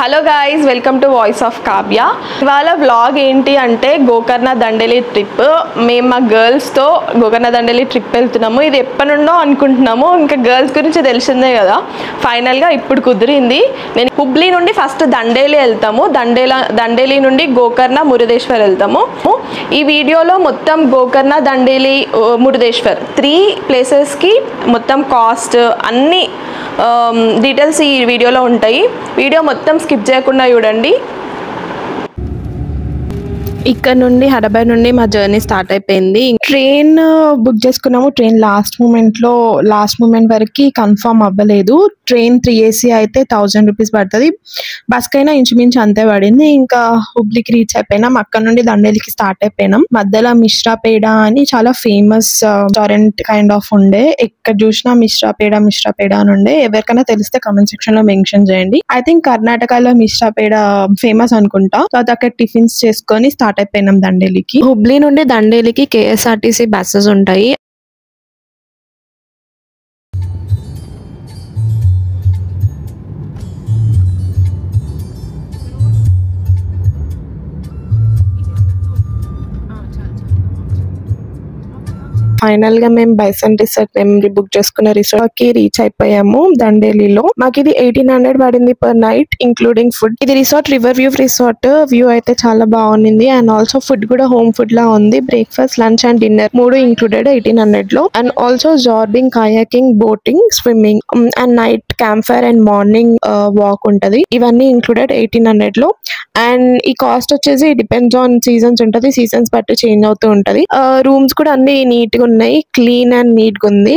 Hello guys, welcome to voice of Kavya. ఇవాళ vlog ఏంటి అంటే గోకర్ణ దండేలి ట్రిప్. మేము మా గర్ల్స్తో గోకర్ణ దండేలి ట్రిప్ వెళ్తున్నాము. ఇది ఎప్పటి నుండో అనుకుంటున్నాము, ఇంకా గర్ల్స్ గురించి తెలిసిందే కదా. ఫైనల్గా ఇప్పుడు కుదిరింది. నేను హుబ్లీ నుండి ఫస్ట్ దండేలి వెళ్తాము, దండేలి నుండి గోకర్ణ మురుదేశ్వర్ వెళ్తాము. ఈ వీడియోలో మొత్తం గోకర్ణ దండేలి మురుదేశ్వర్ 3 ప్లేసెస్కి మొత్తం కాస్ట్ అన్నీ డీటెయిల్స్ ఈ వీడియోలో ఉంటాయి. వీడియో మొత్తం స్కిప్ చేయకుండా చూడండి. ఇక్కడ నుండి హైదరాబాద్ నుండి మా జర్నీ స్టార్ట్ అయిపోయింది. ట్రైన్ బుక్ చేసుకున్నాము. ట్రైన్ లాస్ట్ మూమెంట్ వరకు కన్ఫర్మ్ అవ్వలేదు. ట్రైన్ 3AC అయితే 1000 రూపీస్ పడుతుంది. బస్కి అయినా ఇంచుమించు అంతే పడింది. ఇంకా హుబ్లీకి రీచ్ అయిపోయినాం. అక్కడ నుండి దండేలికి స్టార్ట్ అయిపోయినాం. మధ్యలో మిశ్రా పేడ అని చాలా ఫేమస్ రెస్టారెంట్ కైండ్ ఆఫ్ ఉండే. ఎక్కడ చూసినా మిశ్రా పేడ అని ఉండే. ఎవరికైనా తెలిస్తే కామెంట్ సెక్షన్ లో మెన్షన్ చేయండి. ఐ థింక్ కర్ణాటకలో మిశ్రా పేడ ఫేమస్ అనుకుంటా. తర్వాత అక్కడ టిఫిన్స్ చేసుకొని స్టార్ట్ అయిపోయినాం దండేలికి. హుబ్లీ నుండి దండేలికి KSRTC బస్సెస్ ఉంటాయి. ఫైనల్ గా మేము బైసన్ రిసార్ట్ బుక్ చేసుకున్న రిసార్ట్ కి రీచ్ అయిపోయాము దండేలిలో. మాకు ఇది 1800 పడింది పర్ నైట్ ఇంక్లూడింగ్ ఫుడ్. ఇది resort river view resort. View అయితే చాలా బాగుంది. అండ్ ఆల్సో ఫుడ్ కూడా హోమ్ ఫుడ్ లా ఉంది. Breakfast, lunch and dinner 3 included 1800 లో. And also zorbing, kayaking, boating, swimming and night camp fire and morning walk ఉంటది. ఇవన్నీ ఇంక్లూడెడ్ 1800 లో. అండ్ ఈ కాస్ట్ వచ్చేసి డిపెండ్స్ ఆన్ సీజన్స్ ఉంటది. సీజన్స్ బట్టి చేంజ్ అవుతూ ఉంటది. రూమ్స్ కూడా అన్ని నీట్ గా ఉన్నాయి, క్లీన్ అండ్ నీట్ గా ఉంది.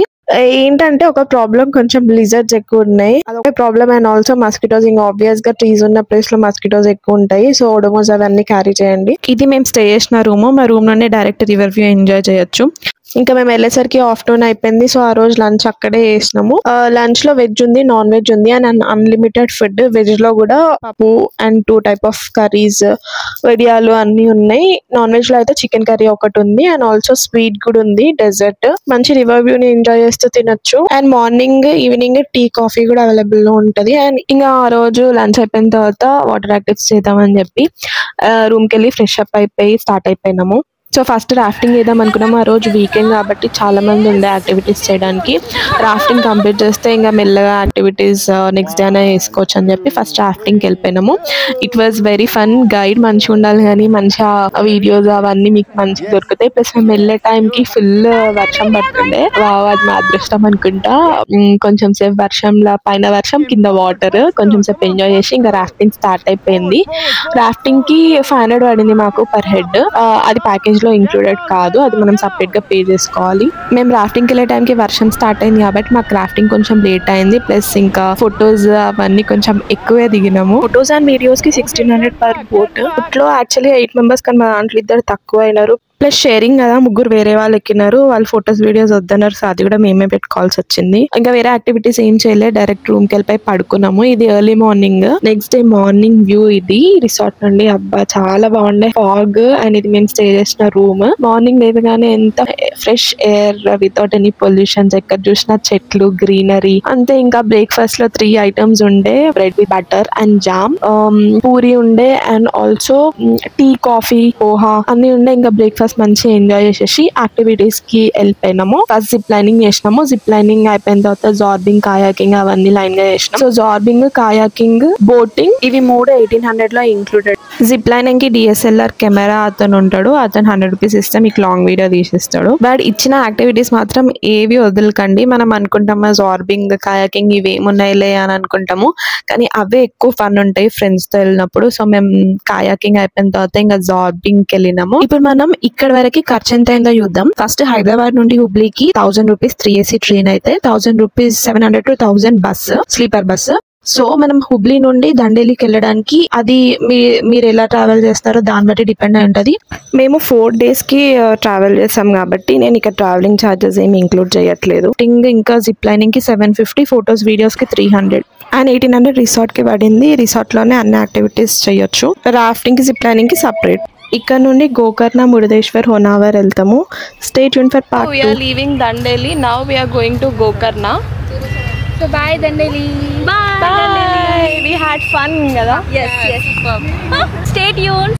ఏంటంటే ఒక ప్రాబ్లం, కొంచెం బ్లిజర్డ్స్ ఎక్కువ ఉన్నాయి, అదొక ప్రాబ్లం. అండ్ ఆల్సో మస్కిటోస్, ఇంకా ఆబ్వియస్ గా ట్రీస్ ఉన్న ప్లేస్ లో మస్కిటోస్ ఎక్కువ ఉంటాయి. సో ఓడోమోస్ అవన్నీ క్యారీ చేయండి. ఇది మేము స్టే చేసిన రూమ్. మా రూమ్ నుండి డైరెక్ట్ రివర్ వ్యూ ఎంజాయ్ చేయొచ్చు. ఇంకా మేము వెళ్ళేసరికి ఆఫ్టర్నూన్ అయిపోయింది. సో ఆ రోజు లంచ్ అక్కడే చేసినాము. లంచ్ లో వెజ్ ఉంది, నాన్ వెజ్ ఉంది అండ్ అన్లిమిటెడ్ ఫుడ్. వెజ్ లో కూడా పప్పు అండ్ 2 టైప్ ఆఫ్ కర్రీస్, వడియాలు అన్ని ఉన్నాయి. నాన్ వెజ్ లో అయితే చికెన్ కర్రీ ఒకటి ఉంది అండ్ ఆల్సో స్వీట్ కూడా ఉంది, డెజర్ట్. మంచి రివర్ వ్యూ ని ఎంజాయ్ చేస్తూ తినొచ్చు. And morning, evening tea, coffee కూడా అవైలబుల్ లో ఉంటది. అండ్ ఇంకా ఆ రోజు లంచ్ అయిపోయిన తర్వాత వాటర్ యాక్టివిటీస్ చేద్దామని చెప్పి రూమ్ కి వెళ్ళి ఫ్రెష్ అప్ అయిపోయి స్టార్ట్ అయిపోయినాము. సో ఫస్ట్ రాఫ్టింగ్ చేద్దాం అనుకున్నాము. ఆ రోజు వీకెండ్ కాబట్టి చాలా మంది ఉండే యాక్టివిటీస్ చేయడానికి. రాఫ్టింగ్ కంప్లీట్ చేస్తే ఇంకా మెల్లగా యాక్టివిటీస్ నెక్స్ట్ డే అయినా వేసుకోవచ్చు అని చెప్పి ఫస్ట్ రాఫ్టింగ్కి వెళ్ళిపోయినాము. It was very fun. Guide మంచిగా ఉండాలి కానీ మంచిగా వీడియోస్ అవన్నీ మీకు మంచిగా దొరుకుతాయి. ప్లస్ మేము వెళ్ళే టైంకి ఫుల్ వర్షం పడుతుండే. అది మా అదృష్టం అనుకుంటా. కొంచెం సేపు వర్షంలో, పైన వర్షం కింద వాటర్, కొంచెం సేపు ఎంజాయ్ చేసి ఇంకా రాఫ్టింగ్ స్టార్ట్ అయిపోయింది. రాఫ్టింగ్ కి 500 పడింది మాకు పర్ హెడ్. అది ప్యాకేజ్ లో ఇంక్లూడెడ్ కాదు, అది మనం సపరేట్ గా పే చేసుకోవాలి. మేము రాఫ్టింగ్ వెళ్ళే టైంకి వర్షం స్టార్ట్ అయింది కాబట్టి మాకు రాఫ్టింగ్ కొంచెం లేట్ అయింది. ప్లస్ ఇంకా ఫొటోస్ అవన్నీ కొంచెం ఎక్కువే దిగినాము. ఫొటోస్ అండ్ వీడియోస్ కి 1600 పర్ బోట్. లో యాక్చువల్లీ 8 మెంబర్స్ కానీ మా దాంట్లో 2 తక్కువ అయినారు. ప్లస్ షేరింగ్ కదా, 3 వేరే వాళ్ళు ఎక్కినారు. వాళ్ళు ఫొటోస్ వీడియోస్ వద్దన్నారు. సో అది కూడా మేమే పెట్టుకోవాల్సి వచ్చింది. ఇంకా వేరే యాక్టివిటీస్ ఏం చేయలేదు, డైరెక్ట్ రూమ్ కి వెళ్ళిపోయి పడుకున్నాము. ఇది early morning. Next day morning view ఇది రిసార్ట్ నుండి. అబ్బా చాలా బాగుండే. ఫాగ్ అండ్ ఇది మేము స్టే చేసిన రూమ్. మార్నింగ్ లేవగానే ఎంత fresh air without any pollutions. ఎక్కడ చూసినా చెట్లు, గ్రీనరీ అంతే. ఇంకా బ్రేక్ఫాస్ట్ లో 3 ఐటమ్స్ ఉండే. Bread with butter and jam, puri ఉండే and also tea, coffee, poha అన్ని ఉండే. ఇంకా బ్రేక్ఫాస్ట్ మంచిగా ఎంజాయ్ చేసేసి యాక్టివిటీస్ కి వెళ్ళిపోయినాము. ఫస్ట్ జిప్ లైనింగ్ చేసినాము. జిప్ లైనింగ్ అయిపోయిన తర్వాత జార్బింగ్, కాయాకింగ్ అవన్నీ లైన్ గా చేసినాం. సో జార్బింగ్, కాయాకింగ్, బోటింగ్ ఇవి 3 1800 లో ఇంక్లూడెడ్. జిప్ లైనింగ్ కి DSLR కెమెరా అతను ఉంటాడు. అతను 100 రూపీస్ ఇస్తే మీకు లాంగ్ వీడియో తీసిస్తాడు. బట్ ఇచ్చిన యాక్టివిటీస్ మాత్రం ఏవి వదలకండి. మనం అనుకుంటాము జార్బింగ్, కాయాకింగ్ ఇవేమున్నాయిలే అని అనుకుంటాము, కానీ అవే ఎక్కువ ఫన్ ఉంటాయి ఫ్రెండ్స్ తో వెళ్ళినప్పుడు. సో మేము కాయాకింగ్ అయిపోయిన తర్వాత ఇంకా జార్బింగ్ కి వెళ్ళినాము. ఇప్పుడు మనం ఇక్కడ వరకు ఖర్చు ఎంత అయిందో చూద్దాం. ఫస్ట్ హైదరాబాద్ నుండి హుబ్లీకి 1000 రూపీస్ 3AC ట్రైన్ అయితే, 1000 rupees 700 to 1000 bus, sleeper bus. So మనం హుబ్లీ నుండి దండేలికి వెళ్ళడానికి అది మీరు ఎలా ట్రావెల్ చేస్తారో దాన్ని బట్టి డిపెండ్ అయి ఉంటుంది. మేము 4 days కి ట్రావెల్ చేస్తాం కాబట్టి నేను ఇక్కడ ట్రావెలింగ్ ఛార్జెస్ ఏమి ఇంక్లూడ్ చేయట్లేదు. ఇంకా జిప్ లైనింగ్ కి 750, ఫొటోస్ వీడియోస్ కి 300 అండ్ 1800 రిసార్ట్ కి పడింది. రిసార్ట్ లోనే అన్ని యాక్టివిటీస్ చేయొచ్చు. రాఫ్టింగ్ కి, జిప్ లైనింగ్ కి సపరేట్. ఇక్కడ నుండి గోకర్ణ, మురుదేశ్వర్, హోనావర్ వెళ్తాము. Stay tune for part 2. We are leaving Dandeli. Now we are going to Gokarna. So bye Dandeli. Bye. We had had fun కదా. Yes. Stay tuned.